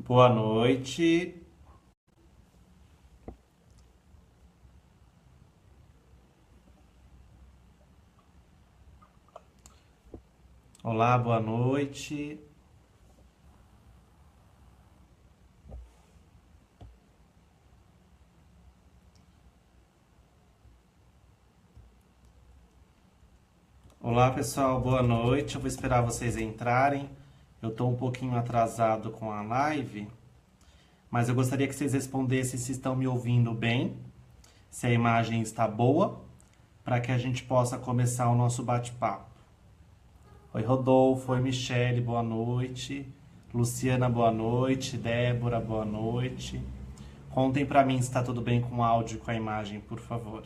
Boa noite. Olá, boa noite. Olá, pessoal, boa noite. Eu vou esperar vocês entrarem. Eu estou um pouquinho atrasado com a live, mas eu gostaria que vocês respondessem se estão me ouvindo bem, se a imagem está boa, para que a gente possa começar o nosso bate-papo. Oi, Rodolfo. Oi, Michele. Boa noite. Luciana, boa noite. Débora, boa noite. Contem para mim se está tudo bem com o áudio e com a imagem, por favor.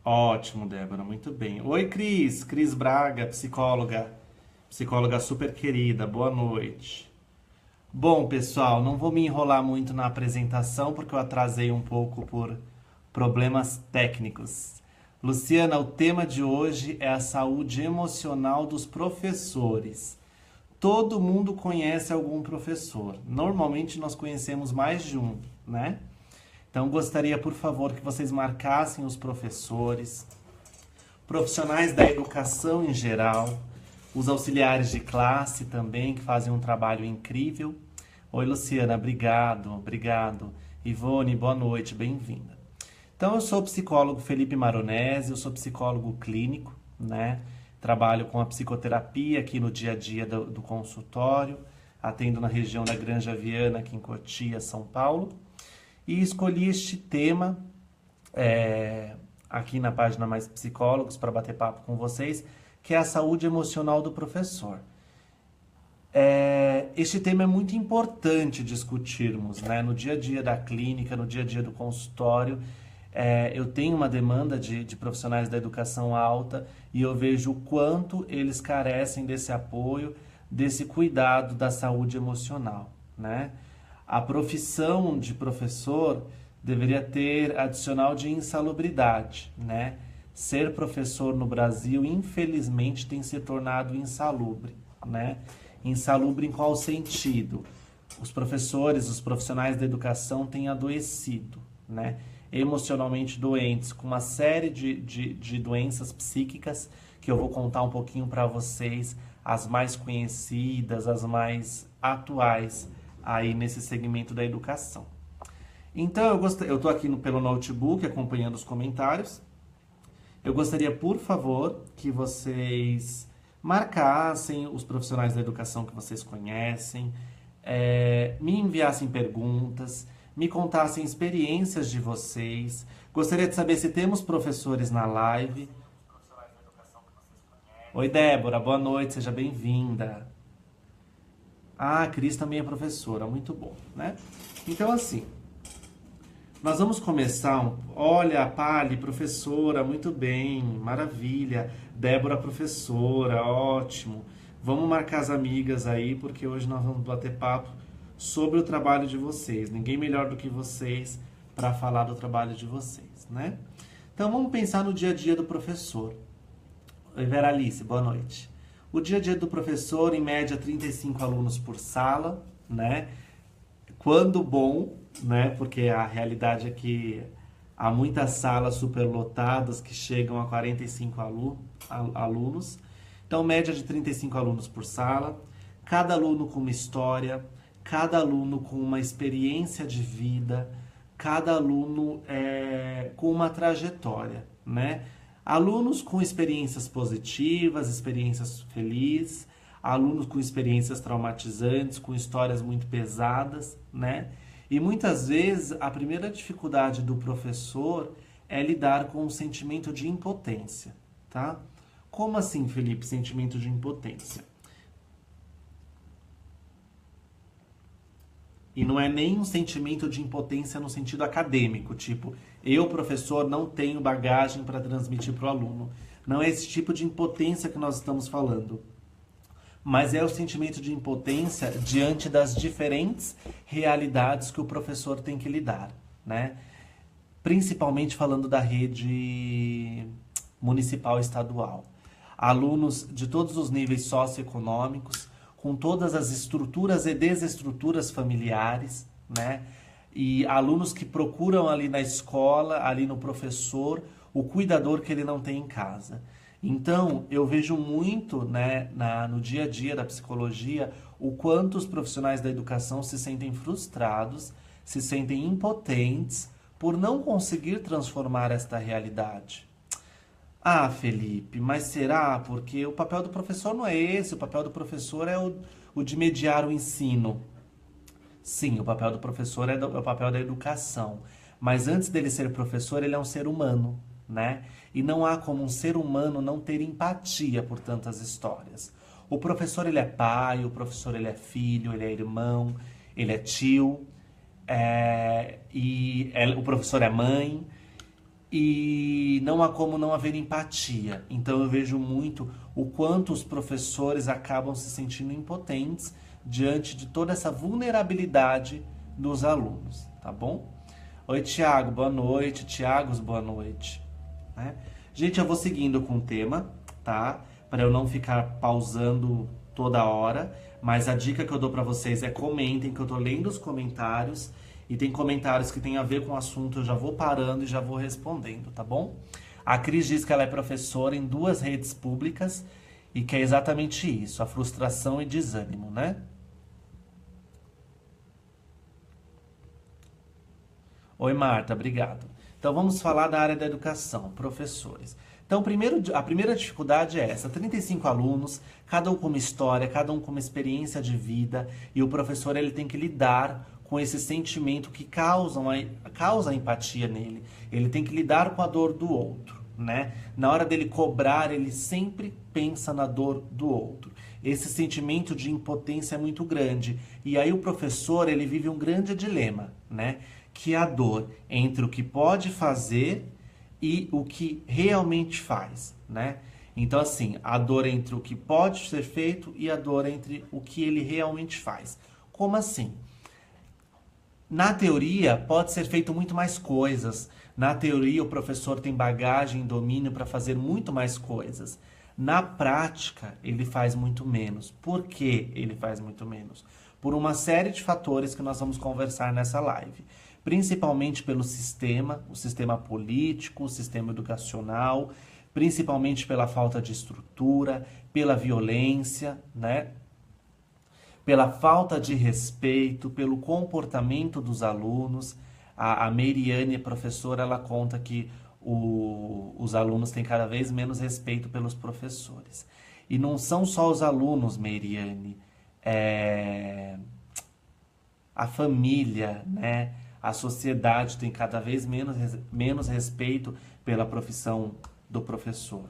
Ótimo, Débora, muito bem. Oi, Cris. Cris Braga, psicóloga. Psicóloga super querida. Boa noite. Bom, pessoal, não vou me enrolar muito na apresentação porque eu atrasei um pouco por problemas técnicos. Luciana, o tema de hoje é a saúde emocional dos professores. Todo mundo conhece algum professor. Normalmente nós conhecemos mais de um, né? Então gostaria, por favor, que vocês marcassem os professores, profissionais da educação em geral, os auxiliares de classe também, que fazem um trabalho incrível. Oi, Luciana, obrigado. Ivone, boa noite, bem-vinda. Então, eu sou o psicólogo Felipe Maronese, eu sou psicólogo clínico, né? Trabalho com a psicoterapia aqui no dia a dia do consultório, atendo na região da Granja Viana, aqui em Cotia, São Paulo. E escolhi este tema aqui na página Mais Psicólogos para bater papo com vocês, que é a saúde emocional do professor. Este tema é muito importante discutirmos, né? No dia a dia da clínica, no dia a dia do consultório. Eu tenho uma demanda de profissionais da educação alta e eu vejo o quanto eles carecem desse apoio, desse cuidado da saúde emocional, né? A profissão de professor deveria ter adicional de insalubridade, né? Ser professor no Brasil, infelizmente, tem se tornado insalubre, né? Insalubre em qual sentido? Os professores, os profissionais da educação têm adoecido, né? Emocionalmente doentes, com uma série de doenças psíquicas que eu vou contar um pouquinho para vocês, as mais conhecidas, as mais atuais, aí nesse segmento da educação. Então, eu estou aqui pelo notebook acompanhando os comentários. Eu gostaria, por favor, que vocês marcassem os profissionais da educação que vocês conhecem, me enviassem perguntas, me contassem experiências de vocês. Gostaria de saber se temos professores na live. Oi, Débora, boa noite, seja bem-vinda. Ah, a Cris também é professora, muito bom, né? Então, assim, nós vamos começar. Olha, a Pali, professora, muito bem, maravilha. Débora, professora, ótimo. Vamos marcar as amigas aí, porque hoje nós vamos bater papo sobre o trabalho de vocês. Ninguém melhor do que vocês para falar do trabalho de vocês, né? Então, vamos pensar no dia a dia do professor. Oi, Vera Alice, boa noite. O dia a dia do professor, em média, 35 alunos por sala, né? Quando bom, né? Porque a realidade é que há muitas salas superlotadas que chegam a 45 alunos. Então, média de 35 alunos por sala. Cada aluno com uma história, cada aluno com uma experiência de vida, cada aluno com uma trajetória, né? Alunos com experiências positivas, experiências felizes, alunos com experiências traumatizantes, com histórias muito pesadas, né? E muitas vezes a primeira dificuldade do professor é lidar com o sentimento de impotência, tá? Como assim, Felipe, sentimento de impotência? E não é nem um sentimento de impotência no sentido acadêmico, tipo, eu, professor, não tenho bagagem para transmitir para o aluno. Não é esse tipo de impotência que nós estamos falando. Mas é o sentimento de impotência diante das diferentes realidades que o professor tem que lidar, né? Principalmente falando da rede municipal e estadual. Alunos de todos os níveis socioeconômicos, com todas as estruturas e desestruturas familiares, né? E alunos que procuram ali na escola, ali no professor, o cuidador que ele não tem em casa. Então, eu vejo muito, né, no dia a dia da psicologia, o quanto os profissionais da educação se sentem frustrados, se sentem impotentes por não conseguir transformar esta realidade. Ah, Felipe, mas será? Porque o papel do professor não é esse, o papel do professor é o de mediar o ensino. Sim, o papel do professor é o papel da educação. Mas antes dele ser professor, ele é um ser humano, né? E não há como um ser humano não ter empatia por tantas histórias. O professor, ele é pai, o professor, ele é filho, ele é irmão, ele é tio, o professor é mãe, e não há como não haver empatia. Então eu vejo muito o quanto os professores acabam se sentindo impotentes diante de toda essa vulnerabilidade dos alunos, tá bom? Oi, Tiago, boa noite. Tiagos, boa noite. Né? Gente, eu vou seguindo com o tema, tá? Para eu não ficar pausando toda hora, mas a dica que eu dou para vocês é comentem, que eu tô lendo os comentários, e tem comentários que tem a ver com o assunto, eu já vou parando e já vou respondendo, tá bom? A Cris diz que ela é professora em 2 redes públicas e que é exatamente isso, a frustração e desânimo, né? Oi, Marta, obrigado. Então vamos falar da área da educação, professores. Então, a primeira dificuldade é essa: 35 alunos, cada um com uma história, cada um com uma experiência de vida, e o professor ele tem que lidar com esse sentimento que causa empatia nele. Ele tem que lidar com a dor do outro, né? Na hora dele cobrar, ele sempre pensa na dor do outro. Esse sentimento de impotência é muito grande. E aí o professor, ele vive um grande dilema, né? Que é a dor entre o que pode fazer e o que realmente faz, né? Então, assim, a dor entre o que pode ser feito e a dor entre o que ele realmente faz. Como assim? Na teoria, pode ser feito muito mais coisas. Na teoria, o professor tem bagagem e domínio para fazer muito mais coisas. Na prática, ele faz muito menos. Por que ele faz muito menos? Por uma série de fatores que nós vamos conversar nessa live. Principalmente pelo sistema, o sistema político, o sistema educacional, principalmente pela falta de estrutura, pela violência, né? Pela falta de respeito, pelo comportamento dos alunos. A Meiriane, professora, ela conta que os alunos têm cada vez menos respeito pelos professores. E não são só os alunos, Meiriane, a família, né? A sociedade tem cada vez menos respeito pela profissão do professor.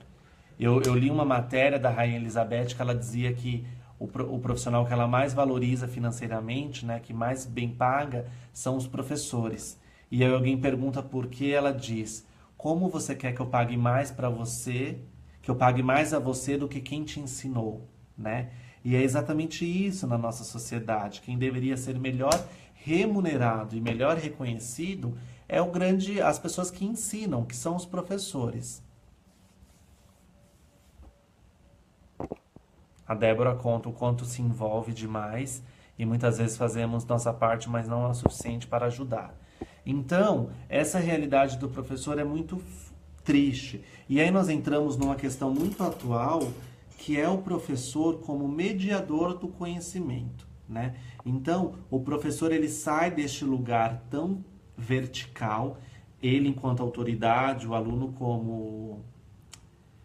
Eu li uma matéria da Rainha Elizabeth que ela dizia que o profissional que ela mais valoriza financeiramente, né, que mais bem paga, são os professores. E aí alguém pergunta por que, ela diz: como você quer que eu pague mais para você, que eu pague mais a você do que quem te ensinou, né? E é exatamente isso na nossa sociedade. Quem deveria ser melhor remunerado e melhor reconhecido as pessoas que ensinam, que são os professores. A Débora conta o quanto se envolve demais e muitas vezes fazemos nossa parte, mas não é o suficiente para ajudar. Então, essa realidade do professor é muito triste. E aí nós entramos numa questão muito atual, que é o professor como mediador do conhecimento, né? Então, o professor ele sai deste lugar tão vertical, ele enquanto autoridade, o aluno como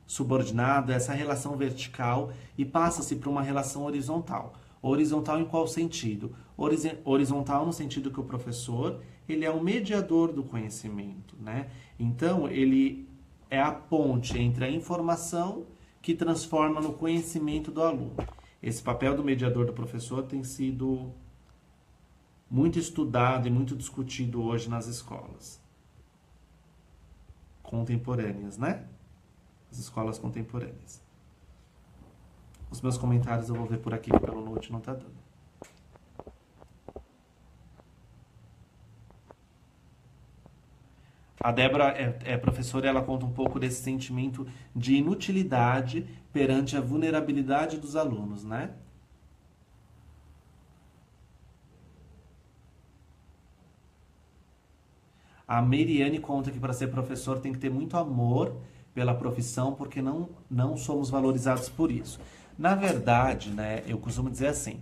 subordinado, essa relação vertical, e passa-se para uma relação horizontal. Horizontal em qual sentido? Horizontal no sentido que o professor, ele é o mediador do conhecimento, né? Então, ele é a ponte entre a informação que transforma no conhecimento do aluno. Esse papel do mediador do professor tem sido muito estudado e muito discutido hoje nas escolas contemporâneas, né? As escolas contemporâneas. Os meus comentários eu vou ver por aqui, pelo Note não tá dando. A Débora é professora e ela conta um pouco desse sentimento de inutilidade perante a vulnerabilidade dos alunos, né? A Meriane conta que para ser professor tem que ter muito amor pela profissão, porque não somos valorizados por isso. Na verdade, né, eu costumo dizer assim: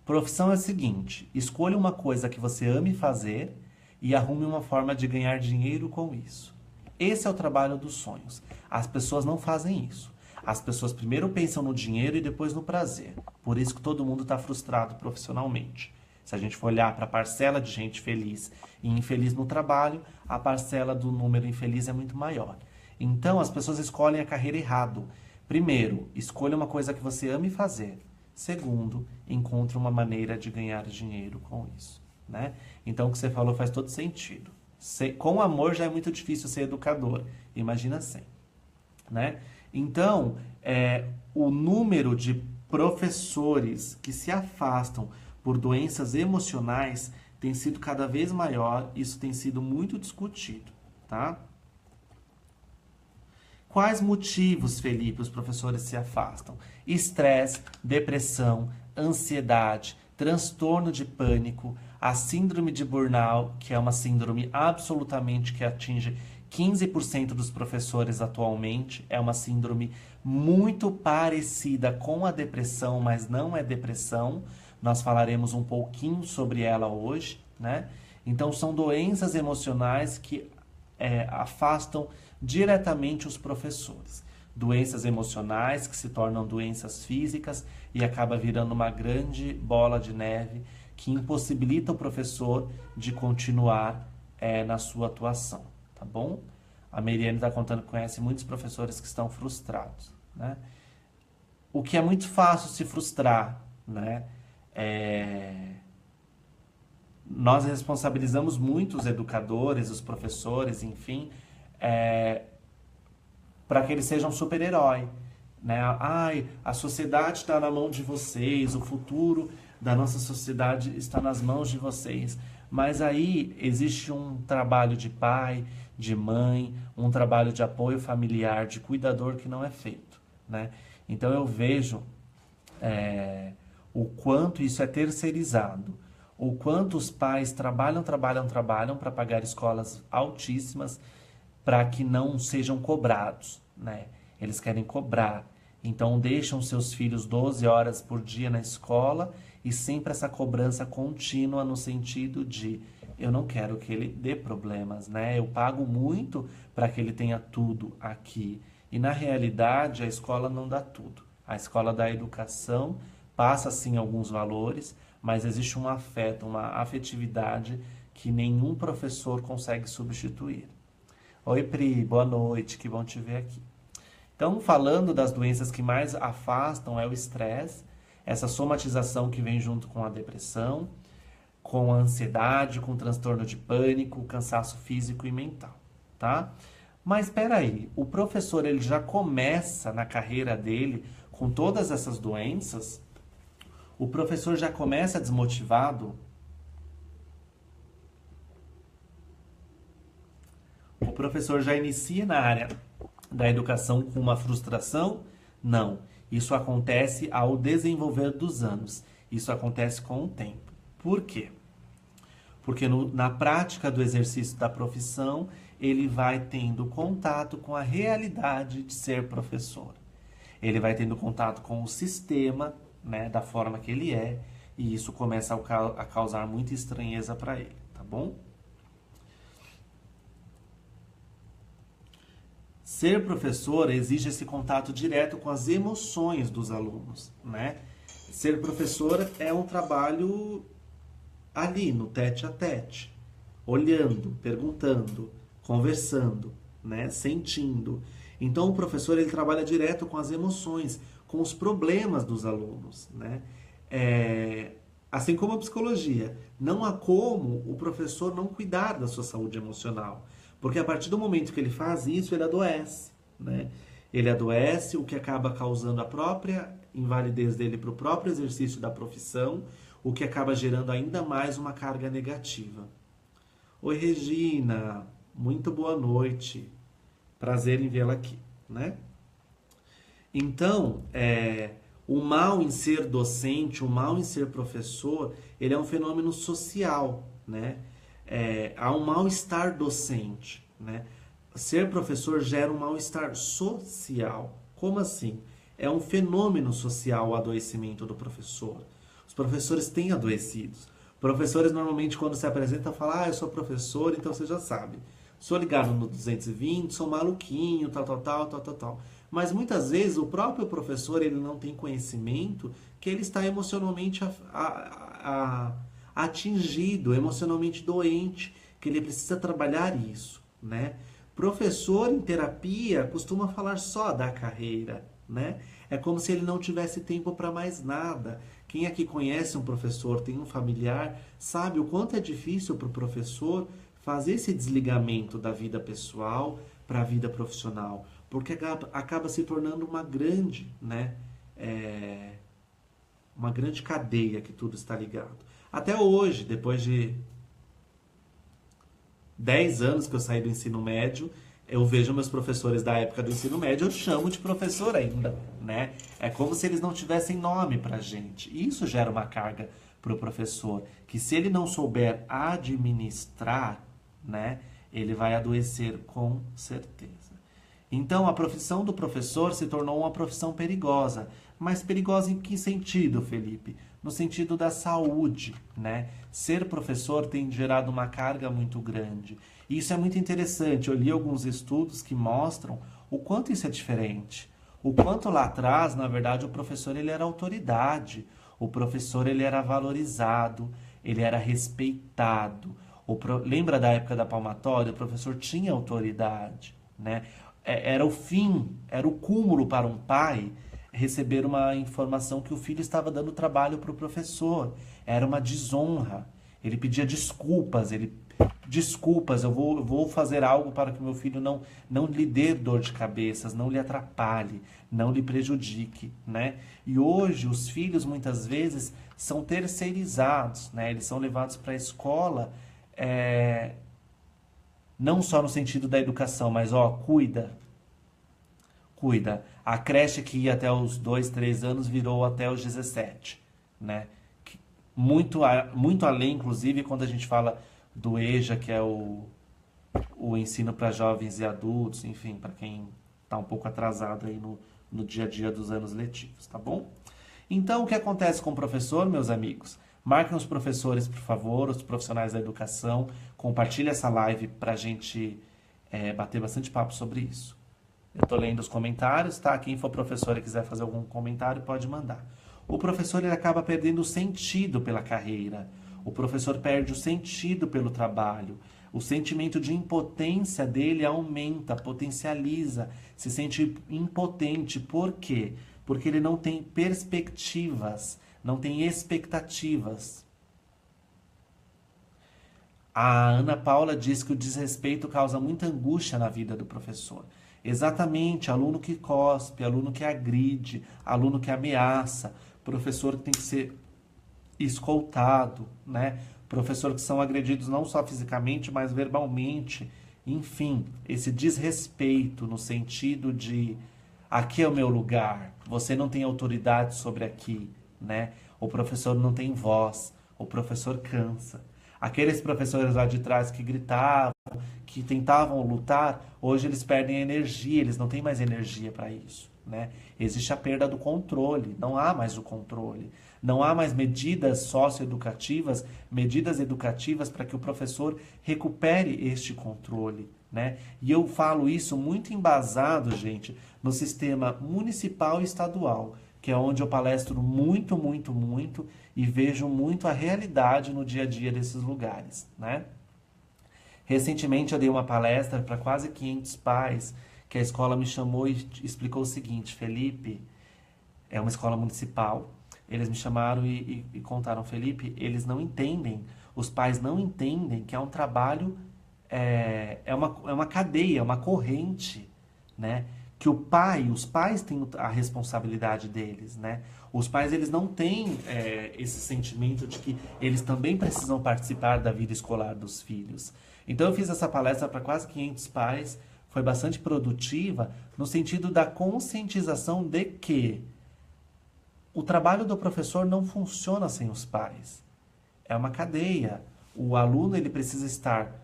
profissão é o seguinte, escolha uma coisa que você ame fazer e arrume uma forma de ganhar dinheiro com isso. Esse é o trabalho dos sonhos. As pessoas não fazem isso. As pessoas primeiro pensam no dinheiro e depois no prazer. Por isso que todo mundo está frustrado profissionalmente. Se a gente for olhar para a parcela de gente feliz e infeliz no trabalho, a parcela do número infeliz é muito maior. Então, as pessoas escolhem a carreira errado. Primeiro, escolha uma coisa que você ame fazer. Segundo, encontre uma maneira de ganhar dinheiro com isso, né? Então, o que você falou faz todo sentido. Com amor já é muito difícil ser educador. Imagina sem, né? Então, o número de professores que se afastam por doenças emocionais tem sido cada vez maior, isso tem sido muito discutido, tá? Quais motivos, Felipe, os professores se afastam? Estresse, depressão, ansiedade, transtorno de pânico, a síndrome de burnout, que é uma síndrome absolutamente que atinge 15% dos professores atualmente, é uma síndrome muito parecida com a depressão, mas não é depressão. Nós falaremos um pouquinho sobre ela hoje, né? Então, são doenças emocionais que afastam diretamente os professores. Doenças emocionais que se tornam doenças físicas e acaba virando uma grande bola de neve que impossibilita o professor de continuar na sua atuação, tá bom? A Meriane está contando que conhece muitos professores que estão frustrados, né? O que é muito fácil se frustrar, né? Nós responsabilizamos muito os educadores, os professores, enfim, para que eles sejam super-herói, né? Ai, a sociedade está na mão de vocês, o futuro da nossa sociedade está nas mãos de vocês. Mas aí existe um trabalho de pai, de mãe, um trabalho de apoio familiar, de cuidador que não é feito, né? Então eu vejo o quanto isso é terceirizado, o quanto os pais trabalham para pagar escolas altíssimas para que não sejam cobrados, né? Eles querem cobrar, então deixam seus filhos 12 horas por dia na escola e sempre essa cobrança contínua no sentido de eu não quero que ele dê problemas, né? Eu pago muito para que ele tenha tudo aqui. E na realidade a escola não dá tudo. A escola dá educação, passa sim alguns valores, mas existe um afeto, uma afetividade que nenhum professor consegue substituir. Oi, Pri, boa noite, que bom te ver aqui. Então, falando das doenças que mais afastam é o estresse, essa somatização que vem junto com a depressão, com a ansiedade, com o transtorno de pânico, cansaço físico e mental, tá? Mas espera aí, o professor ele já começa na carreira dele com todas essas doenças? O professor já começa desmotivado? O professor já inicia na área da educação com uma frustração? Não. Isso acontece ao desenvolver dos anos. Isso acontece com o tempo. Por quê? Porque na prática do exercício da profissão, ele vai tendo contato com a realidade de ser professor. Ele vai tendo contato com o sistema, né, da forma que ele é, e isso começa a causar muita estranheza para ele, tá bom? Ser professor exige esse contato direto com as emoções dos alunos, né? Ser professor é um trabalho ali, no tete a tete, olhando, perguntando, conversando, né? Sentindo. Então o professor ele trabalha direto com as emoções, com os problemas dos alunos, né? Assim como a psicologia, não há como o professor não cuidar da sua saúde emocional. Porque a partir do momento que ele faz isso, ele adoece, né? Ele adoece, o que acaba causando a própria invalidez dele para o próprio exercício da profissão, o que acaba gerando ainda mais uma carga negativa. Oi, Regina. Muito boa noite. Prazer em vê-la aqui, né? Então, o mal em ser docente, o mal em ser professor, ele é um fenômeno social, né? Há um mal-estar docente, né? Ser professor gera um mal-estar social. Como assim? É um fenômeno social o adoecimento do professor. Os professores têm adoecidos. Professores normalmente quando se apresentam falam, eu sou professor, então você já sabe. Sou ligado no 220, sou maluquinho, tal. Mas muitas vezes o próprio professor ele não tem conhecimento que ele está emocionalmente atingido, emocionalmente doente, que ele precisa trabalhar isso, né? Professor em terapia costuma falar só da carreira, né? É como se ele não tivesse tempo para mais nada. Quem aqui conhece um professor, tem um familiar, sabe o quanto é difícil para o professor fazer esse desligamento da vida pessoal para a vida profissional, porque acaba se tornando uma grande, né? Uma grande cadeia que tudo está ligado. Até hoje, depois de 10 anos que eu saí do ensino médio, eu vejo meus professores da época do ensino médio, eu chamo de professor ainda, né? É como se eles não tivessem nome pra gente. E isso gera uma carga pro professor, que se ele não souber administrar, né, ele vai adoecer com certeza. Então, a profissão do professor se tornou uma profissão perigosa. Mas perigosa em que sentido, Felipe? No sentido da saúde, né? Ser professor tem gerado uma carga muito grande. E isso é muito interessante. Eu li alguns estudos que mostram o quanto isso é diferente. O quanto lá atrás, na verdade, o professor ele era autoridade. O professor ele era valorizado, ele era respeitado. Lembra da época da palmatória? O professor tinha autoridade, né? Era o fim, era o cúmulo para um pai receber uma informação que o filho estava dando trabalho para o professor. Era uma desonra. Ele pedia desculpas, desculpas, eu vou fazer algo para que meu filho não lhe dê dor de cabeça, não lhe atrapalhe, não lhe prejudique, né? E hoje os filhos muitas vezes são terceirizados, né? Eles são levados para a escola, não só no sentido da educação, mas cuida. A creche que ia até os 2, 3 anos virou até os 17, né? Muito além, inclusive, quando a gente fala do EJA, que é o ensino para jovens e adultos, enfim, para quem está um pouco atrasado aí no dia a dia dos anos letivos, tá bom? Então, o que acontece com o professor, meus amigos? Marquem os professores, por favor, os profissionais da educação, compartilhe essa live para a gente bater bastante papo sobre isso. Eu estou lendo os comentários, tá? Quem for professor e quiser fazer algum comentário, pode mandar. O professor ele acaba perdendo o sentido pela carreira. O professor perde o sentido pelo trabalho. O sentimento de impotência dele aumenta, potencializa, se sente impotente. Por quê? Porque ele não tem perspectivas, não tem expectativas. A Ana Paula diz que o desrespeito causa muita angústia na vida do professor. Exatamente, aluno que cospe, aluno que agride, aluno que ameaça, professor que tem que ser escoltado, né? Professor que são agredidos não só fisicamente, mas verbalmente. Enfim, esse desrespeito no sentido de aqui é o meu lugar, você não tem autoridade sobre aqui, né? O professor não tem voz, o professor cansa. Aqueles professores lá de trás que gritavam, que tentavam lutar, hoje eles perdem energia, eles não têm mais energia para isso, né? Existe a perda do controle, não há mais o controle. Não há mais medidas socioeducativas, medidas educativas para que o professor recupere este controle, né? E eu falo isso muito embasado, gente, no sistema municipal e estadual, que é onde eu palestro muito e vejo muito a realidade no dia a dia desses lugares, né? Recentemente eu dei uma palestra para quase 500 pais, que a escola me chamou e explicou o seguinte: Felipe, é uma escola municipal, eles me chamaram e contaram, Felipe, eles não entendem, os pais não entendem que é um trabalho, é uma cadeia, uma corrente, né? que os pais têm a responsabilidade deles, né? Os pais, eles não têm esse sentimento de que eles também precisam participar da vida escolar dos filhos. Então, eu fiz essa palestra para quase 500 pais, foi bastante produtiva, no sentido da conscientização de que o trabalho do professor não funciona sem os pais. É uma cadeia. O aluno, ele precisa estar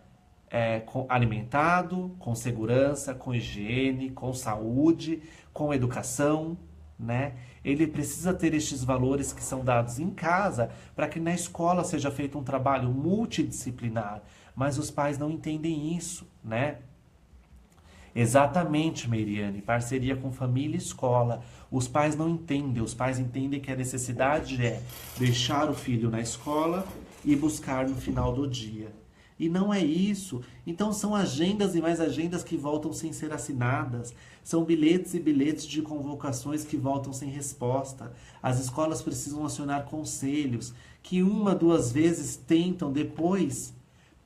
alimentado, com segurança, com higiene, com saúde, com educação, né? Ele precisa ter estes valores que são dados em casa para que na escola seja feito um trabalho multidisciplinar. Mas os pais não entendem isso, né? Exatamente, Meiriane, parceria com família e escola. Os pais não entendem, os pais entendem que a necessidade é deixar o filho na escola e buscar no final do dia. E não é isso. Então são agendas e mais agendas que voltam sem ser assinadas. São bilhetes e bilhetes de convocações que voltam sem resposta. As escolas precisam acionar conselhos que 1, 2 vezes tentam, depois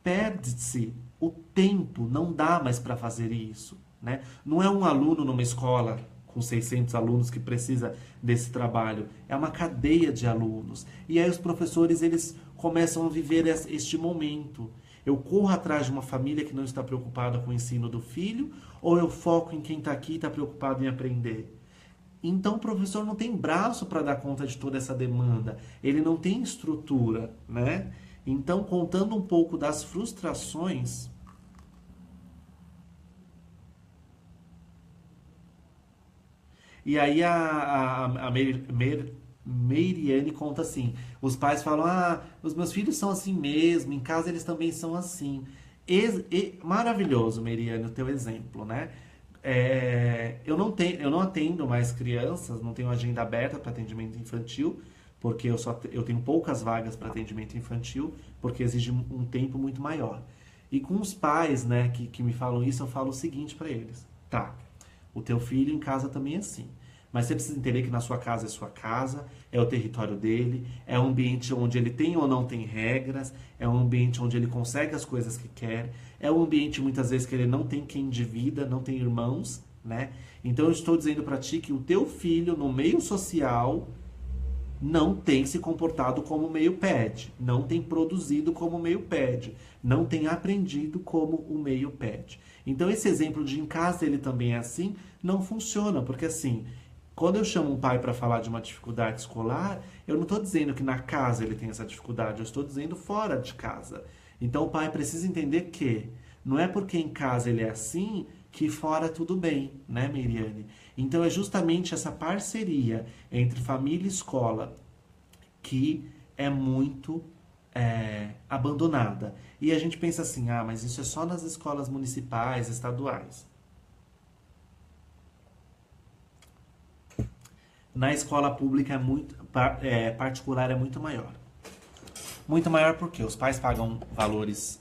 perde-se o tempo, não dá mais para fazer isso, né? Não é um aluno numa escola com 600 alunos que precisa desse trabalho, é uma cadeia de alunos. E aí os professores, eles começam a viver este momento. Eu corro atrás de uma família que não está preocupada com o ensino do filho, ou eu foco em quem está aqui e está preocupado em aprender? Então o professor não tem braço para dar conta de toda essa demanda, ele não tem estrutura, né? Então, contando um pouco das frustrações, e aí a Meiriane conta assim, os pais falam, os meus filhos são assim mesmo, em casa eles também são assim. Maravilhoso, Meiriane, o teu exemplo, né? Eu não atendo mais crianças, não tenho agenda aberta para atendimento infantil, porque eu tenho poucas vagas para atendimento infantil, porque exige um tempo muito maior. E com os pais, né, que me falam isso, eu falo o seguinte para eles. Tá, o teu filho em casa também é assim. Mas você precisa entender que na sua casa é sua casa, é o território dele, é um ambiente onde ele tem ou não tem regras, é um ambiente onde ele consegue as coisas que quer, é um ambiente muitas vezes que ele não tem quem divida, não tem irmãos, né? Então eu estou dizendo para ti que o teu filho no meio social não tem se comportado como o meio pede, não tem produzido como o meio pede, não tem aprendido como o meio pede. Então esse exemplo de em casa ele também é assim, não funciona, porque assim, quando eu chamo um pai para falar de uma dificuldade escolar, eu não estou dizendo que na casa ele tem essa dificuldade, eu estou dizendo fora de casa. Então o pai precisa entender que não é porque em casa ele é assim que fora tudo bem, né, Meiriane? Então é justamente essa parceria entre família e escola que é muito abandonada. E a gente pensa assim, mas isso é só nas escolas municipais, estaduais. Na escola pública particular é muito maior. Muito maior porque os pais pagam valores,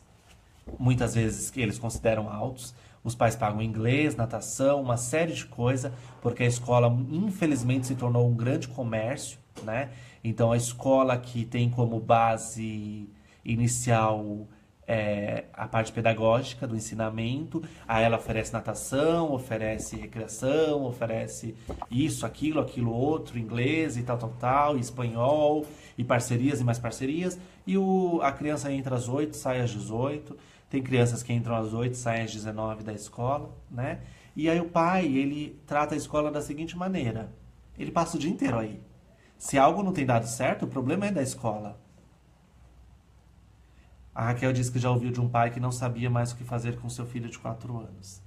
muitas vezes, que eles consideram altos. Os pais pagam inglês, natação, uma série de coisas, porque a escola, infelizmente, se tornou um grande comércio, né? Então, a escola que tem como base inicial a parte pedagógica do ensinamento, aí ela oferece natação, oferece recreação, oferece isso, aquilo outro, inglês e tal, e espanhol, e parcerias e mais parcerias, e a criança entra às 8, sai às 18, tem crianças que entram às 8, saem às 19 da escola, né? E aí o pai, ele trata a escola da seguinte maneira, ele passa o dia inteiro aí. Se algo não tem dado certo, o problema é da escola. A Raquel disse que já ouviu de um pai que não sabia mais o que fazer com seu filho de 4 anos.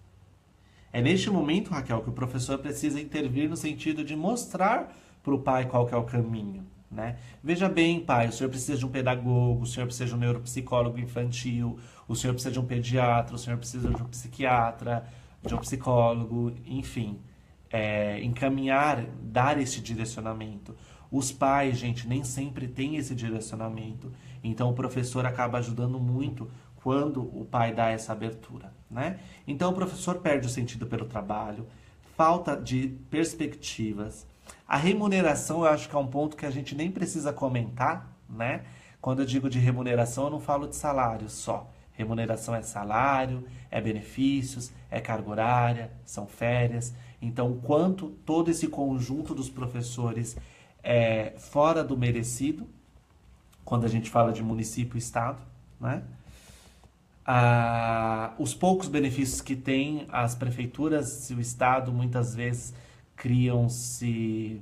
É neste momento, Raquel, que o professor precisa intervir no sentido de mostrar para o pai qual que é o caminho, né? Veja bem, pai, o senhor precisa de um pedagogo, o senhor precisa de um neuropsicólogo infantil, o senhor precisa de um pediatra, o senhor precisa de um psiquiatra, de um psicólogo, enfim. Encaminhar, dar esse direcionamento. Os pais, gente, nem sempre têm esse direcionamento. Então, o professor acaba ajudando muito quando o pai dá essa abertura, né? Então, o professor perde o sentido pelo trabalho, falta de perspectivas. A remuneração, eu acho que é um ponto que a gente nem precisa comentar, né? Quando eu digo de remuneração, eu não falo de salário só. Remuneração é salário, é benefícios, é carga horária, são férias. Então, o quanto todo esse conjunto dos professores é fora do merecido, quando a gente fala de município e estado, né? Os poucos benefícios que tem as prefeituras e o estado, muitas vezes criam-se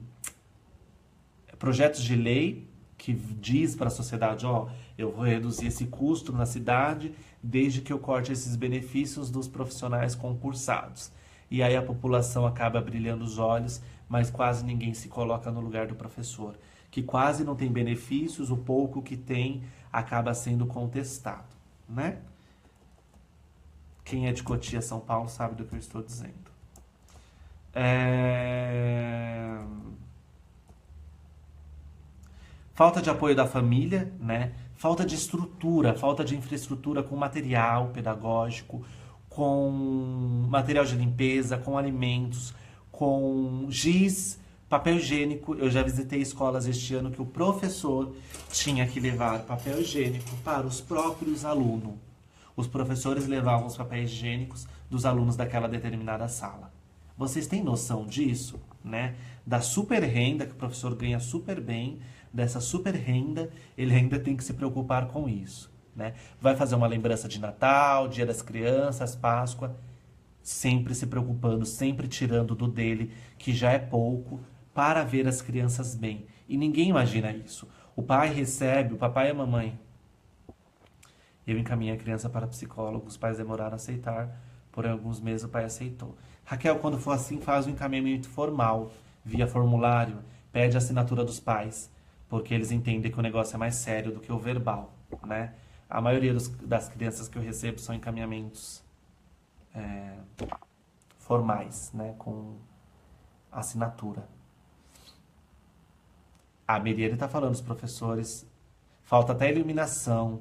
projetos de lei que diz para a sociedade, ó, eu vou reduzir esse custo na cidade desde que eu corte esses benefícios dos profissionais concursados. E aí a população acaba brilhando os olhos, mas quase ninguém se coloca no lugar do professor, que quase não tem benefícios, o pouco que tem acaba sendo contestado, né? Quem é de Cotia, São Paulo, sabe do que eu estou dizendo. Falta de apoio da família, né? Falta de estrutura, falta de infraestrutura com material pedagógico, com material de limpeza, com alimentos, com giz, papel higiênico. Eu já visitei escolas este ano que o professor tinha que levar papel higiênico para os próprios alunos. Os professores levavam os papéis higiênicos dos alunos daquela determinada sala. Vocês têm noção disso, né? Da super renda, que o professor ganha super bem, dessa super renda, ele ainda tem que se preocupar com isso, né? Vai fazer uma lembrança de Natal, Dia das Crianças, Páscoa, sempre se preocupando, sempre tirando do dele, que já é pouco, para ver as crianças bem. E ninguém imagina isso. O pai recebe, o papai e a mamãe. Eu encaminhei a criança para psicólogo, os pais demoraram a aceitar, por alguns meses o pai aceitou. Raquel, quando for assim, faz um encaminhamento formal, via formulário, pede a assinatura dos pais, porque eles entendem que o negócio é mais sério do que o verbal, né? A maioria das crianças que eu recebo são encaminhamentos formais, né? Com assinatura. A Miriane está falando, os professores, falta até iluminação,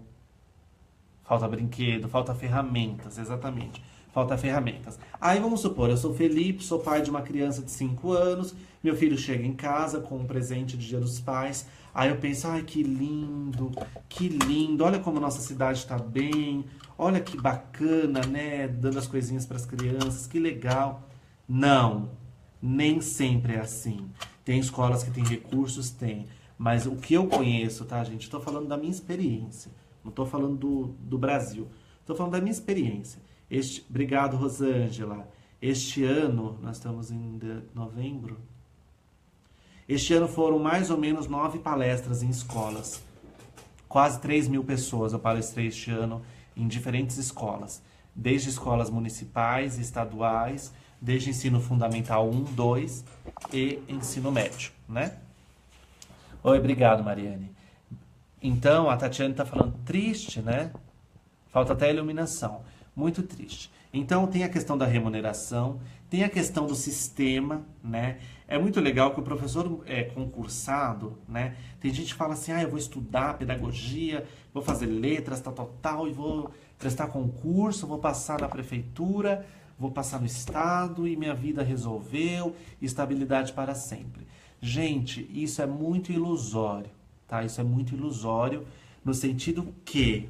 falta brinquedo, falta ferramentas, exatamente. Falta ferramentas. Aí vamos supor, eu sou Felipe, sou pai de uma criança de 5 anos, meu filho chega em casa com um presente de Dia dos Pais, aí eu penso, ai que lindo, olha como nossa cidade está bem, olha que bacana, né, dando as coisinhas para as crianças, que legal. Não, nem sempre é assim. Tem escolas que têm recursos, tem, mas o que eu conheço, tá, gente, estou falando da minha experiência, não estou falando do Brasil, estou falando da minha experiência. Obrigado, Rosângela. Este ano, nós estamos em novembro, este ano foram mais ou menos 9 palestras em escolas. Quase 3.000 pessoas eu palestrei este ano em diferentes escolas. Desde escolas municipais, estaduais, desde ensino fundamental 1, 2 e ensino médio, né? Oi, obrigado, Mariane. Então, a Tatiane está falando triste, né? Falta até iluminação. Muito triste. Então, tem a questão da remuneração, tem a questão do sistema, né? É muito legal que o professor é concursado, né? Tem gente que fala assim, eu vou estudar pedagogia, vou fazer letras, tal, e vou prestar concurso, vou passar na prefeitura, vou passar no estado e minha vida resolveu, estabilidade para sempre. Gente, isso é muito ilusório, tá? Isso é muito ilusório no sentido que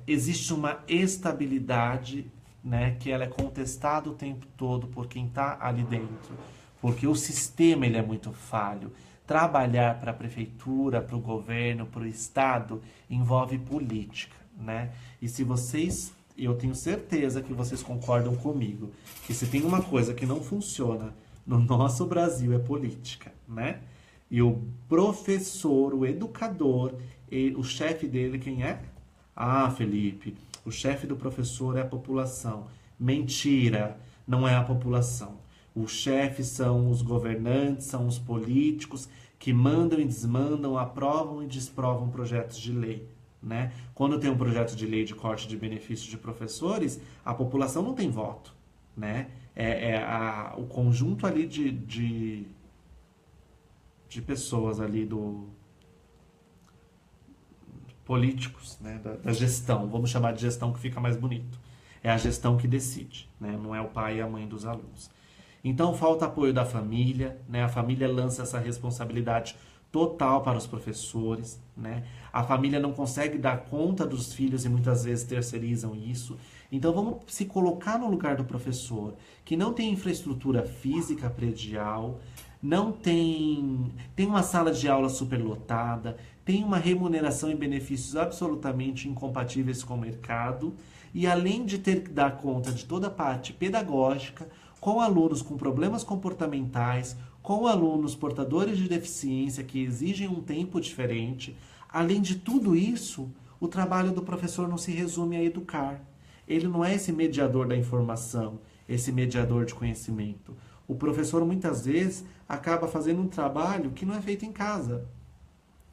existe uma estabilidade, né, que ela é contestada o tempo todo por quem está ali dentro, porque o sistema ele é muito falho. Trabalhar para a prefeitura, para o governo, para o estado, envolve política, né? E se vocês, eu tenho certeza que vocês concordam comigo, que se tem uma coisa que não funciona no nosso Brasil é política, né? E o professor, o educador, o chefe dele, quem é? Ah, Felipe, o chefe do professor é a população. Mentira, não é a população. O chefe são os governantes, são os políticos que mandam e desmandam, aprovam e desprovam projetos de lei, né? Quando tem um projeto de lei de corte de benefícios de professores, a população não tem voto, né? O conjunto ali de pessoas ali políticos, né, da gestão, vamos chamar de gestão que fica mais bonito. É a gestão que decide, né, não é o pai e a mãe dos alunos. Então falta apoio da família, né, a família lança essa responsabilidade total para os professores, né? A família não consegue dar conta dos filhos e muitas vezes terceirizam isso. Então vamos se colocar no lugar do professor, que não tem infraestrutura física predial, não tem uma sala de aula superlotada, tem uma remuneração e benefícios absolutamente incompatíveis com o mercado, e além de ter que dar conta de toda a parte pedagógica, com alunos com problemas comportamentais, com alunos portadores de deficiência que exigem um tempo diferente. Além de tudo isso, o trabalho do professor não se resume a educar. Ele não é esse mediador da informação, esse mediador de conhecimento. O professor muitas vezes acaba fazendo um trabalho que não é feito em casa,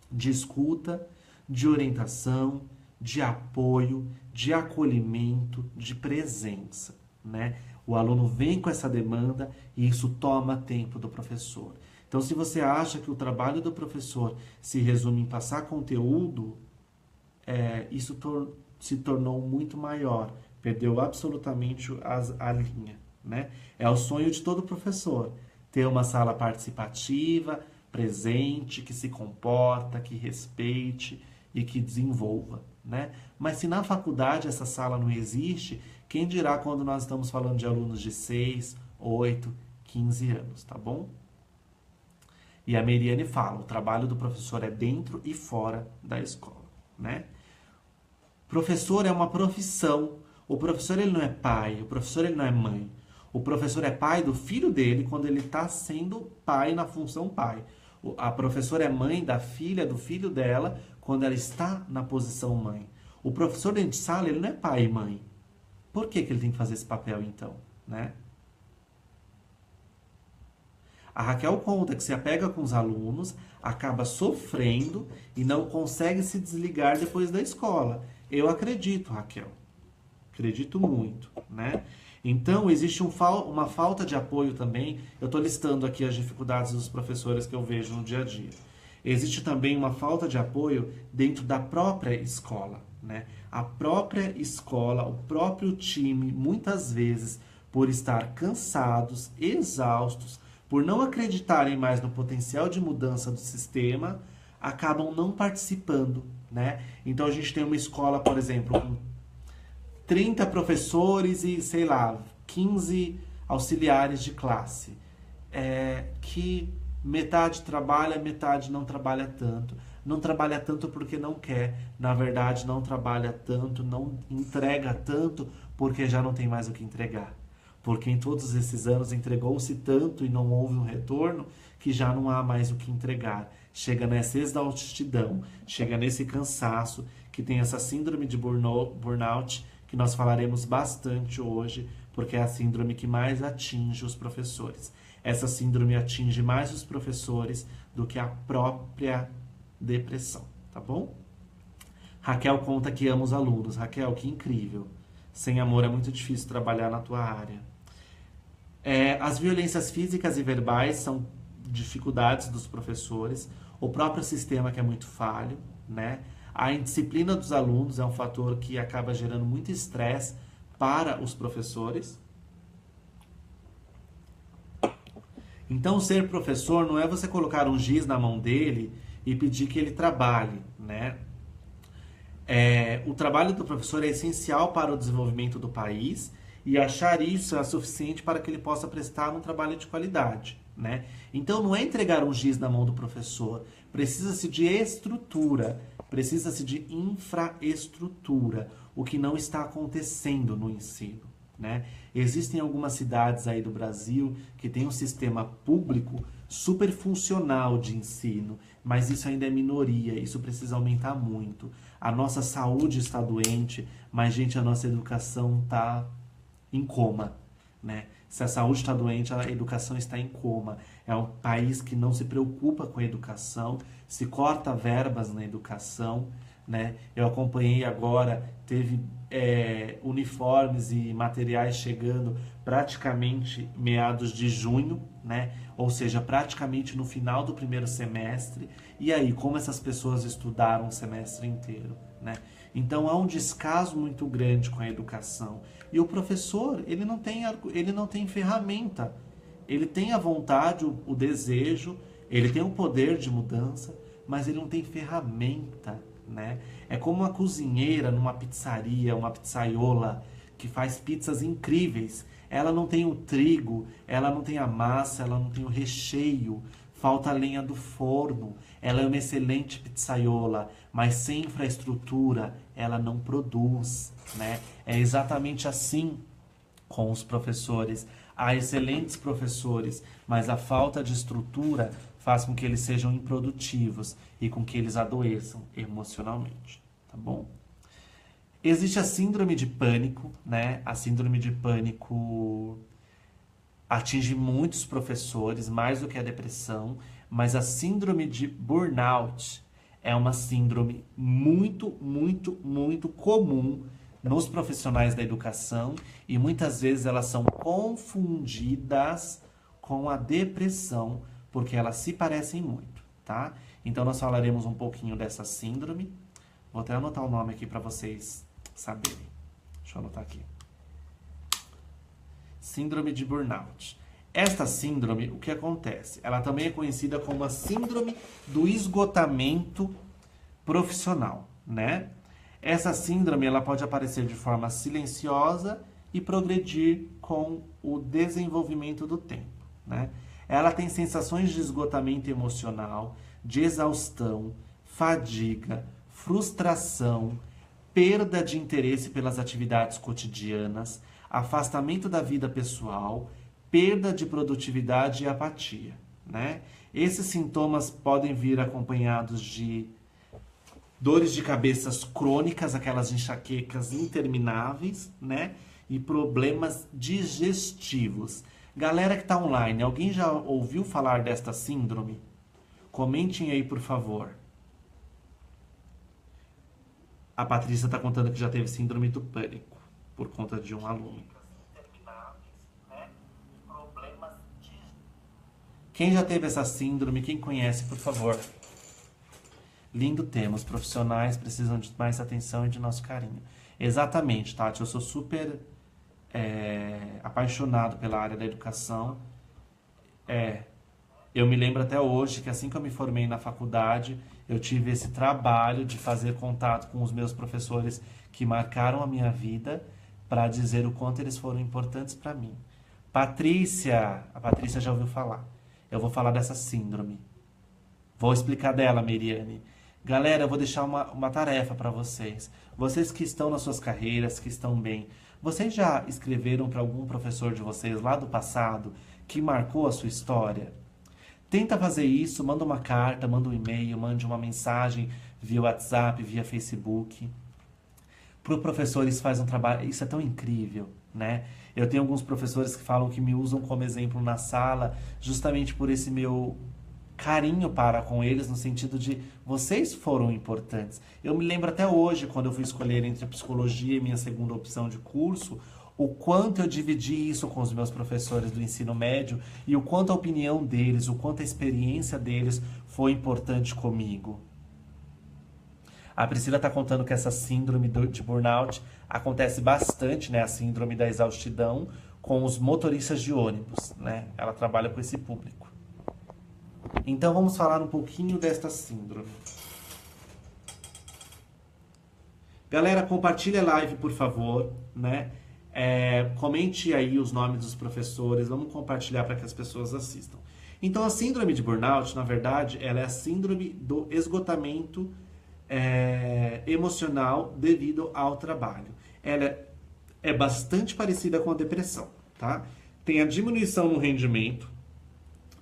de escuta, de orientação, de apoio, de acolhimento, de presença, né? O aluno vem com essa demanda e isso toma tempo do professor. Então, se você acha que o trabalho do professor se resume em passar conteúdo, isso se tornou muito maior. Perdeu absolutamente a linha, né? É o sonho de todo professor. Ter uma sala participativa, presente, que se comporta, que respeite e que desenvolva, né? Mas se na faculdade essa sala não existe, quem dirá quando nós estamos falando de alunos de 6, 8, 15 anos, tá bom? E a Meriane fala, o trabalho do professor é dentro e fora da escola, né? Professor é uma profissão. O professor ele não é pai, o professor ele não é mãe. O professor é pai do filho dele quando ele está sendo pai na função pai. A professora é mãe da filha, do filho dela, quando ela está na posição mãe. O professor dentro de sala, ele não é pai e mãe. Por que ele tem que fazer esse papel, então? Né? A Raquel conta que se apega com os alunos, acaba sofrendo e não consegue se desligar depois da escola. Eu acredito, Raquel. Acredito muito, né? Então, existe uma falta de apoio também. Eu estou listando aqui as dificuldades dos professores que eu vejo no dia a dia. Existe também uma falta de apoio dentro da própria escola, né? A própria escola, o próprio time, muitas vezes, por estar cansados, exaustos, por não acreditarem mais no potencial de mudança do sistema, acabam não participando, né? Então, a gente tem uma escola, por exemplo, com 30 professores e, sei lá, 15 auxiliares de classe, que metade trabalha, metade não trabalha tanto. Não trabalha tanto porque não quer, na verdade não trabalha tanto, não entrega tanto porque já não tem mais o que entregar. Porque em todos esses anos entregou-se tanto e não houve um retorno que já não há mais o que entregar. Chega nessa exaustidão, chega nesse cansaço, que tem essa síndrome de burnout, que nós falaremos bastante hoje, porque é a síndrome que mais atinge os professores. Essa síndrome atinge mais os professores do que a própria depressão, tá bom? Raquel conta que ama os alunos. Raquel, que incrível. Sem amor é muito difícil trabalhar na tua área. As violências físicas e verbais são dificuldades dos professores. O próprio sistema que é muito falho, né? A indisciplina dos alunos é um fator que acaba gerando muito estresse para os professores. Então, ser professor não é você colocar um giz na mão dele e pedir que ele trabalhe, né? O trabalho do professor é essencial para o desenvolvimento do país e achar isso é suficiente para que ele possa prestar um trabalho de qualidade, né? Então, não é entregar um giz na mão do professor. Precisa-se de estrutura, precisa-se de infraestrutura, o que não está acontecendo no ensino, né? Existem algumas cidades aí do Brasil que tem um sistema público super funcional de ensino, mas isso ainda é minoria, isso precisa aumentar muito. A nossa saúde está doente, mas, gente, a nossa educação está em coma, né? Se a saúde está doente, a educação está em coma. É um país que não se preocupa com a educação, se corta verbas na educação, né? Eu acompanhei agora, teve uniformes e materiais chegando praticamente meados de junho, né? Ou seja, praticamente no final do primeiro semestre. E aí, como essas pessoas estudaram o semestre inteiro, né? Então, há um descaso muito grande com a educação. E o professor, ele não tem ferramenta. Ele tem a vontade, o desejo, Ele tem um poder de mudança, mas ele não tem ferramenta, né? É como uma cozinheira numa pizzaria, uma pizzaiola, que faz pizzas incríveis. Ela não tem o trigo, ela não tem a massa, ela não tem o recheio, falta a lenha do forno. Ela é uma excelente pizzaiola, mas sem infraestrutura ela não produz, né? É exatamente assim com os professores. Há excelentes professores, mas a falta de estrutura faz com que eles sejam improdutivos e com que eles adoeçam emocionalmente, tá bom? Existe a síndrome de pânico, né? A síndrome de pânico atinge muitos professores, mais do que a depressão, mas a síndrome de burnout é uma síndrome muito, muito, muito comum nos profissionais da educação e muitas vezes elas são confundidas com a depressão, porque elas se parecem muito, tá? Então nós falaremos um pouquinho dessa síndrome. Vou até anotar o nome aqui para vocês saberem. Deixa eu anotar aqui. Síndrome de burnout. Esta síndrome, o que acontece? Ela também é conhecida como a síndrome do esgotamento profissional, né? Essa síndrome ela pode aparecer de forma silenciosa e progredir com o desenvolvimento do tempo, né? Ela tem sensações de esgotamento emocional, de exaustão, fadiga, frustração, perda de interesse pelas atividades cotidianas, afastamento da vida pessoal, perda de produtividade e apatia, né? Esses sintomas podem vir acompanhados de dores de cabeças crônicas, aquelas enxaquecas intermináveis, né? E problemas digestivos. Galera que está online, alguém já ouviu falar desta síndrome? Comentem aí, por favor. A Patrícia está contando que já teve síndrome do pânico, por conta de um aluno. Quem já teve essa síndrome, quem conhece, por favor. Lindo tema, os profissionais precisam de mais atenção e de nosso carinho. Exatamente, Tati, eu sou super apaixonado pela área da educação. Eu me lembro até hoje que assim que eu me formei na faculdade, eu tive esse trabalho de fazer contato com os meus professores que marcaram a minha vida para dizer o quanto eles foram importantes para mim. Patrícia, a Patrícia já ouviu falar. Eu vou falar dessa síndrome. Vou explicar dela, Meriane. Galera, eu vou deixar uma tarefa para vocês. Vocês que estão nas suas carreiras, que estão bem, vocês já escreveram para algum professor de vocês lá do passado que marcou a sua história? Tenta fazer isso, manda uma carta, manda um e-mail, mande uma mensagem via WhatsApp, via Facebook. Para o professor isso faz um trabalho, isso é tão incrível, né? Eu tenho alguns professores que falam que me usam como exemplo na sala, justamente por esse meu carinho para com eles, no sentido de vocês foram importantes. Eu me lembro até hoje, quando eu fui escolher entre psicologia e minha segunda opção de curso, o quanto eu dividi isso com os meus professores do ensino médio e o quanto a opinião deles, o quanto a experiência deles foi importante comigo. A Priscila está contando que essa síndrome de burnout acontece bastante, né? A síndrome da exaustidão com os motoristas de ônibus, né? Ela trabalha com esse público. Então vamos falar um pouquinho desta síndrome. Galera, compartilhe a live, por favor, né? Comente aí os nomes dos professores, vamos compartilhar para que as pessoas assistam. Então a síndrome de burnout, na verdade, ela é a síndrome do esgotamento emocional devido ao trabalho. Ela é bastante parecida com a depressão, tá? Tem a diminuição no rendimento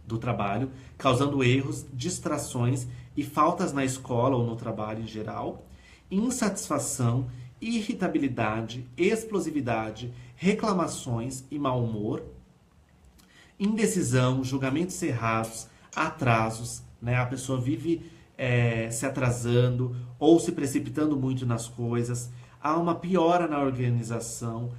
do trabalho, causando erros, distrações e faltas na escola ou no trabalho em geral, insatisfação, irritabilidade, explosividade, reclamações e mau humor, indecisão, julgamentos errados, atrasos, né? A pessoa vive se atrasando ou se precipitando muito nas coisas, há uma piora na organização,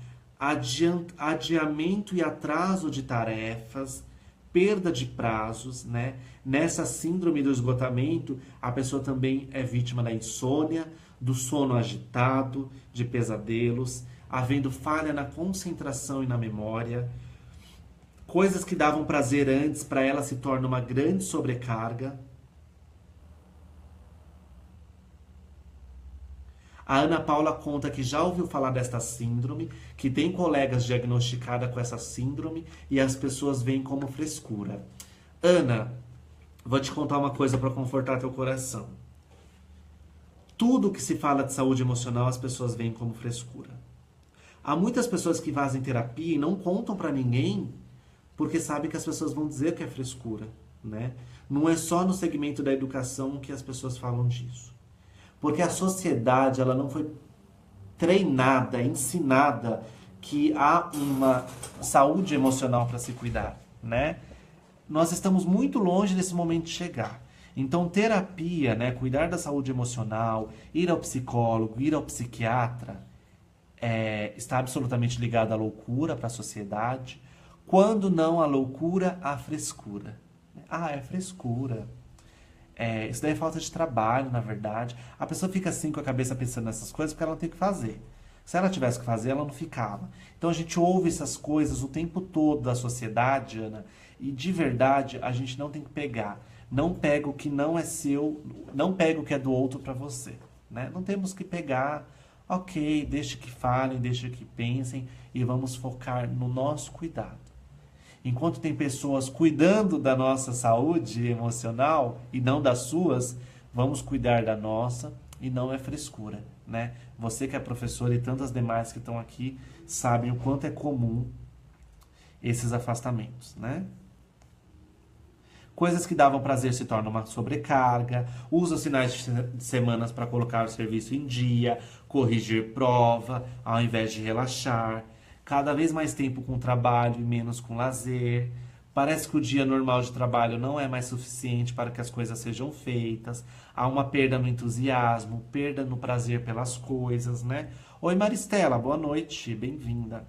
adiamento e atraso de tarefas, perda de prazos, né? Nessa síndrome do esgotamento, a pessoa também é vítima da insônia, do sono agitado, de pesadelos, havendo falha na concentração e na memória, Coisas que davam prazer antes, para ela se torna uma grande sobrecarga. A Ana Paula conta que já ouviu falar desta síndrome, que tem colegas diagnosticadas com essa síndrome e as pessoas veem como frescura. Ana, vou te contar uma coisa para confortar teu coração. Tudo que se fala de saúde emocional as pessoas veem como frescura. Há muitas pessoas que fazem terapia e não contam para ninguém porque sabem que as pessoas vão dizer que é frescura, né? Não é só no segmento da educação que as pessoas falam disso. Porque a sociedade, ela não foi treinada, ensinada que há uma saúde emocional para se cuidar, né? Nós estamos muito longe desse momento de chegar. Então, terapia, né, cuidar da saúde emocional, ir ao psicólogo, ir ao psiquiatra, está absolutamente ligado à loucura para a sociedade. Quando não à loucura, à frescura. Ah, é frescura. Isso daí é falta de trabalho, na verdade. A pessoa fica assim com a cabeça pensando nessas coisas porque ela não tem o que fazer. Se ela tivesse que fazer, ela não ficava. Então a gente ouve essas coisas o tempo todo da sociedade, Ana, e de verdade a gente não tem que pegar. Não pega o que não é seu, não pega o que é do outro para você, né? Não temos que pegar, ok, deixa que falem, deixa que pensem e vamos focar no nosso cuidado. Enquanto tem pessoas cuidando da nossa saúde emocional e não das suas, vamos cuidar da nossa e não é frescura, né? Você que é professor e tantas demais que estão aqui sabem o quanto é comum esses afastamentos, né? Coisas que davam prazer se tornam uma sobrecarga, usa os finais de semanas para colocar o serviço em dia, corrigir prova, ao invés de relaxar. Cada vez mais tempo com trabalho e menos com lazer. Parece que o dia normal de trabalho não é mais suficiente para que as coisas sejam feitas. Há uma perda no entusiasmo, perda no prazer pelas coisas, né? Oi Maristela, boa noite, bem-vinda.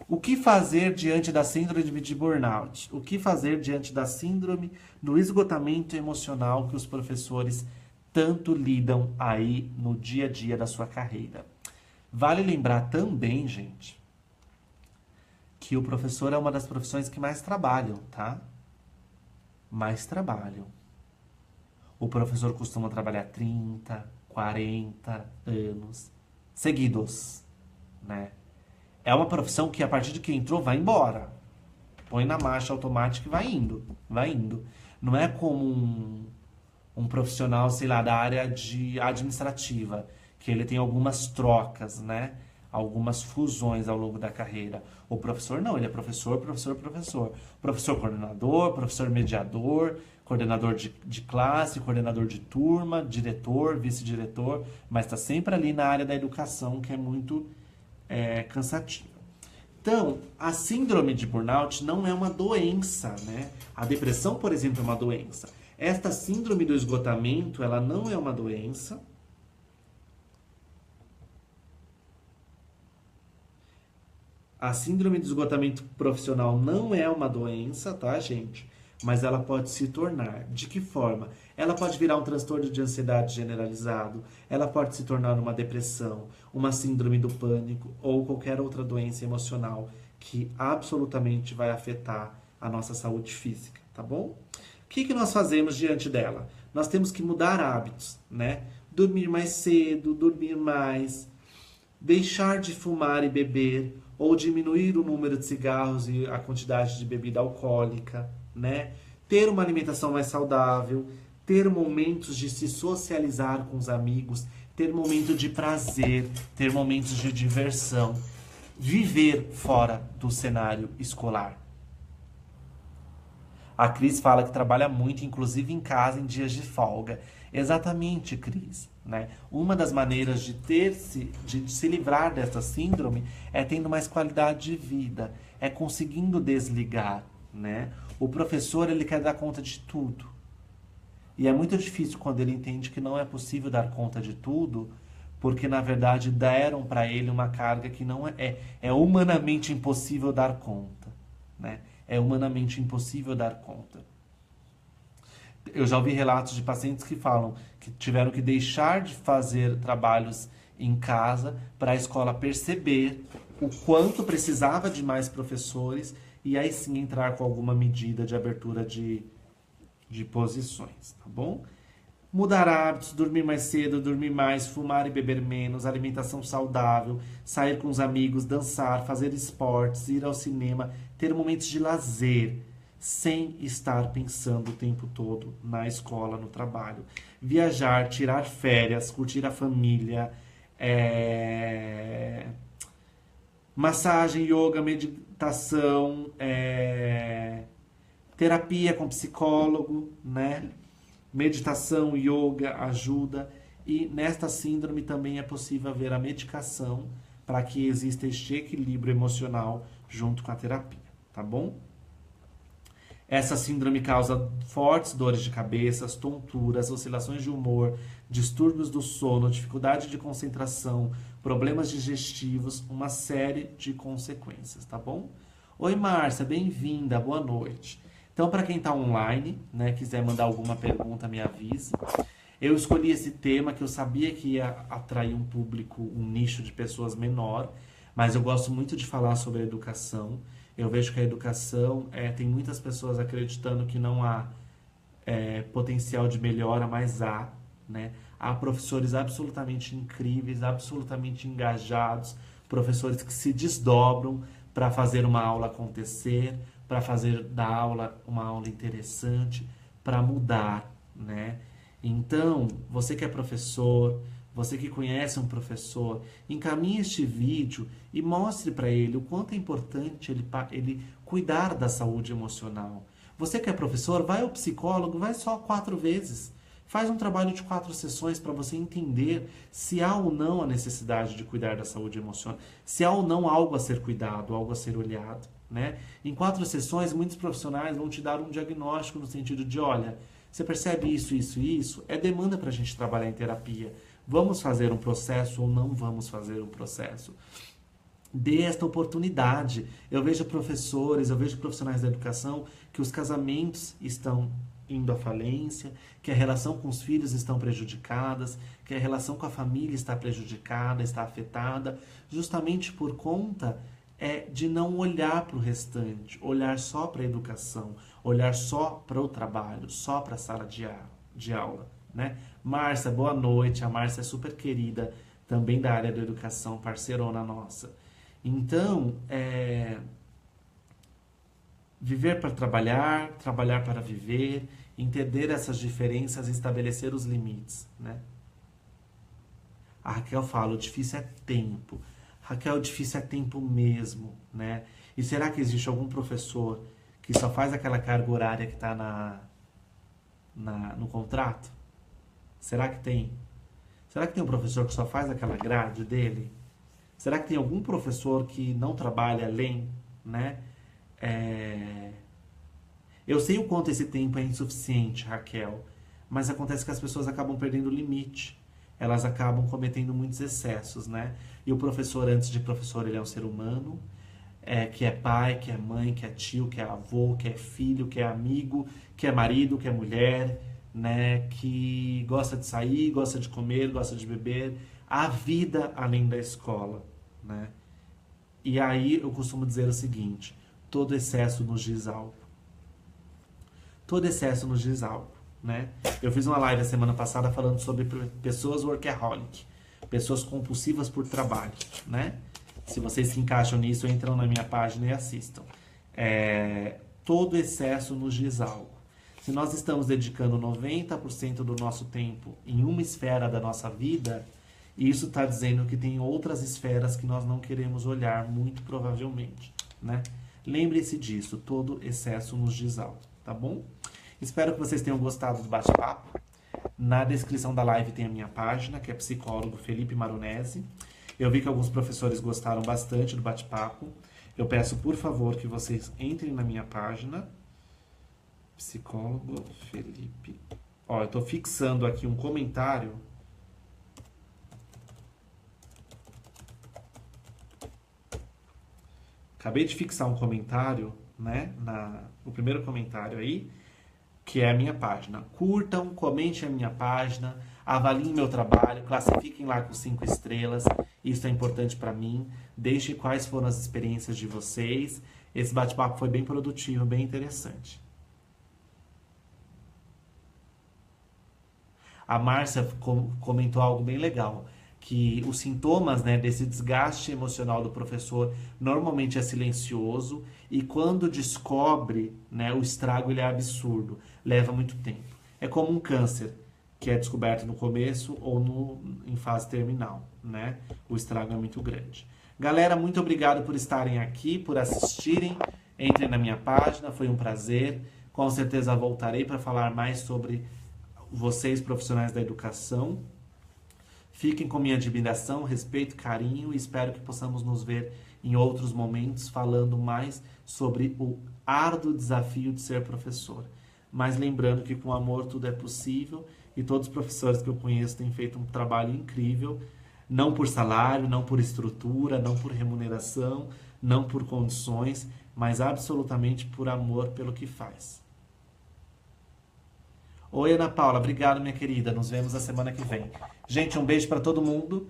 O que fazer diante da síndrome de burnout? O que fazer diante da síndrome do esgotamento emocional que os professores tanto lidam aí no dia a dia da sua carreira? Vale lembrar também, gente, que o professor é uma das profissões que mais trabalham, tá? Mais trabalham. O professor costuma trabalhar 30, 40 anos seguidos, né? É uma profissão que a partir de que entrou vai embora. Põe na marcha automática e vai indo, vai indo. Não é como um profissional, sei lá, da área de administrativa, que ele tem algumas trocas, né? Algumas fusões ao longo da carreira. O professor não, ele é professor, professor, professor. Professor coordenador, professor mediador, coordenador de classe, coordenador de turma, diretor, vice-diretor, mas está sempre ali na área da educação, que é muito cansativo. Então, a síndrome de burnout não é uma doença, né? A depressão, por exemplo, é uma doença. Esta síndrome do esgotamento, ela não é uma doença. A síndrome de esgotamento profissional não é uma doença, tá, gente? Mas ela pode se tornar. De que forma? Ela pode virar um transtorno de ansiedade generalizado, ela pode se tornar uma depressão, uma síndrome do pânico ou qualquer outra doença emocional que absolutamente vai afetar a nossa saúde física, tá bom? O que nós fazemos diante dela? Nós temos que mudar hábitos, né? Dormir mais cedo, dormir mais, deixar de fumar e beber, ou diminuir o número de cigarros e a quantidade de bebida alcoólica, né? Ter uma alimentação mais saudável, ter momentos de se socializar com os amigos, ter momentos de prazer, ter momentos de diversão, viver fora do cenário escolar. A Cris fala que trabalha muito, inclusive em casa, em dias de folga. Exatamente, Cris, né? Uma das maneiras de se livrar dessa síndrome é tendo mais qualidade de vida, é conseguindo desligar, né? O professor, ele quer dar conta de tudo. E é muito difícil quando ele entende que não é possível dar conta de tudo, porque na verdade deram para ele uma carga que não é humanamente impossível dar conta, né? É humanamente impossível dar conta. Eu já ouvi relatos de pacientes que falam que tiveram que deixar de fazer trabalhos em casa para a escola perceber o quanto precisava de mais professores e aí sim entrar com alguma medida de abertura de posições, tá bom? Mudar hábitos, dormir mais cedo, dormir mais, fumar e beber menos, alimentação saudável, sair com os amigos, dançar, fazer esportes, ir ao cinema, ter momentos de lazer, sem estar pensando o tempo todo na escola, no trabalho. Viajar, tirar férias, curtir a família, massagem, yoga, meditação, terapia com psicólogo, né? Meditação, yoga ajuda. E nesta síndrome também é possível haver a medicação para que exista este equilíbrio emocional junto com a terapia, tá bom? Essa síndrome causa fortes dores de cabeça, tonturas, oscilações de humor, distúrbios do sono, dificuldade de concentração, problemas digestivos, uma série de consequências, tá bom? Oi, Márcia, bem-vinda, boa noite. Então, para quem está online, né, quiser mandar alguma pergunta, me avise. Eu escolhi esse tema que eu sabia que ia atrair um público, um nicho de pessoas menor, mas eu gosto muito de falar sobre a educação. Eu vejo que a educação, tem muitas pessoas acreditando que não há potencial de melhora, mas há, né? Há professores absolutamente incríveis, absolutamente engajados, professores que se desdobram para fazer uma aula acontecer, para fazer da aula uma aula interessante, para mudar, né? Então, você que é professor, você que conhece um professor, encaminhe este vídeo e mostre para ele o quanto é importante ele cuidar da saúde emocional. Você que é professor, vai ao psicólogo, vai só 4 vezes. Faz um trabalho de 4 sessões para você entender se há ou não a necessidade de cuidar da saúde emocional, se há ou não algo a ser cuidado, algo a ser olhado, né? Em 4 sessões, muitos profissionais vão te dar um diagnóstico no sentido de, olha, você percebe isso, isso e isso? É demanda para a gente trabalhar em terapia. Vamos fazer um processo ou não vamos fazer um processo? Dê esta oportunidade. Eu vejo professores, eu vejo profissionais da educação que os casamentos estão indo à falência, que a relação com os filhos estão prejudicadas, que a relação com a família está prejudicada, está afetada, justamente por conta de não olhar para o restante, olhar só para a educação, olhar só para o trabalho, só para a sala de aula, né? Márcia, boa noite. A Márcia é super querida, também da área da educação, parceirona nossa. Então, viver para trabalhar, trabalhar para viver, entender essas diferenças e estabelecer os limites, né? A Raquel fala, o difícil é tempo. Raquel, o difícil é tempo mesmo, né? E será que existe algum professor que só faz aquela carga horária que está no contrato? Será que tem? Será que tem um professor que só faz aquela grade dele? Será que tem algum professor que não trabalha além, né? Eu sei o quanto esse tempo é insuficiente, Raquel, mas acontece que as pessoas acabam perdendo o limite. Elas acabam cometendo muitos excessos, né? E o professor, antes de professor, ele é um ser humano, que é pai, que é mãe, que é tio, que é avô, que é filho, que é amigo, que é marido, que é mulher, né? Que gosta de sair, gosta de comer, gosta de beber. Há vida além da escola, né? E aí eu costumo dizer o seguinte, todo excesso nos diz algo. Todo excesso nos diz algo, né? Eu fiz uma live a semana passada falando sobre pessoas workaholic, pessoas compulsivas por trabalho, né? Se vocês se encaixam nisso, entram na minha página e assistam. Todo excesso nos diz algo. Se nós estamos dedicando 90% do nosso tempo em uma esfera da nossa vida, isso está dizendo que tem outras esferas que nós não queremos olhar, muito provavelmente, né? Lembre-se disso, todo excesso nos diz algo, tá bom? Espero que vocês tenham gostado do bate-papo. Na descrição da live tem a minha página, que é psicólogo Felipe Maronese. Eu vi que alguns professores gostaram bastante do bate-papo. Eu peço, por favor, que vocês entrem na minha página, psicólogo Felipe. Ó, eu tô fixando aqui um comentário. Acabei de fixar um comentário, né? O primeiro comentário aí, que é a minha página. Curtam, comentem a minha página. avaliem meu trabalho, classifiquem lá com 5 estrelas, isso é importante para mim. Deixem quais foram as experiências de vocês. Esse bate-papo foi bem produtivo, bem interessante. A Márcia comentou algo bem legal, que os sintomas, né, desse desgaste emocional do professor normalmente é silencioso e quando descobre, né, o estrago ele é absurdo, leva muito tempo. É como um câncer que é descoberto no começo ou em fase terminal, né? O estrago é muito grande. Galera, muito obrigado por estarem aqui, por assistirem. Entrem na minha página, foi um prazer. Com certeza voltarei para falar mais sobre vocês, profissionais da educação. Fiquem com minha admiração, respeito, carinho e espero que possamos nos ver em outros momentos falando mais sobre o árduo desafio de ser professor. Mas lembrando que com amor tudo é possível e todos os professores que eu conheço têm feito um trabalho incrível, não por salário, não por estrutura, não por remuneração, não por condições, mas absolutamente por amor pelo que faz. Oi, Ana Paula, obrigado, minha querida. Nos vemos na semana que vem. Gente, um beijo para todo mundo.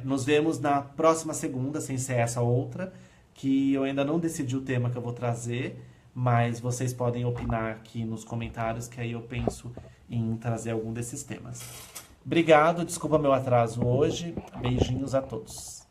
Nos vemos na próxima segunda, sem ser essa outra, que eu ainda não decidi o tema que eu vou trazer, mas vocês podem opinar aqui nos comentários, que aí eu penso em trazer algum desses temas. Obrigado, desculpa meu atraso hoje. Beijinhos a todos.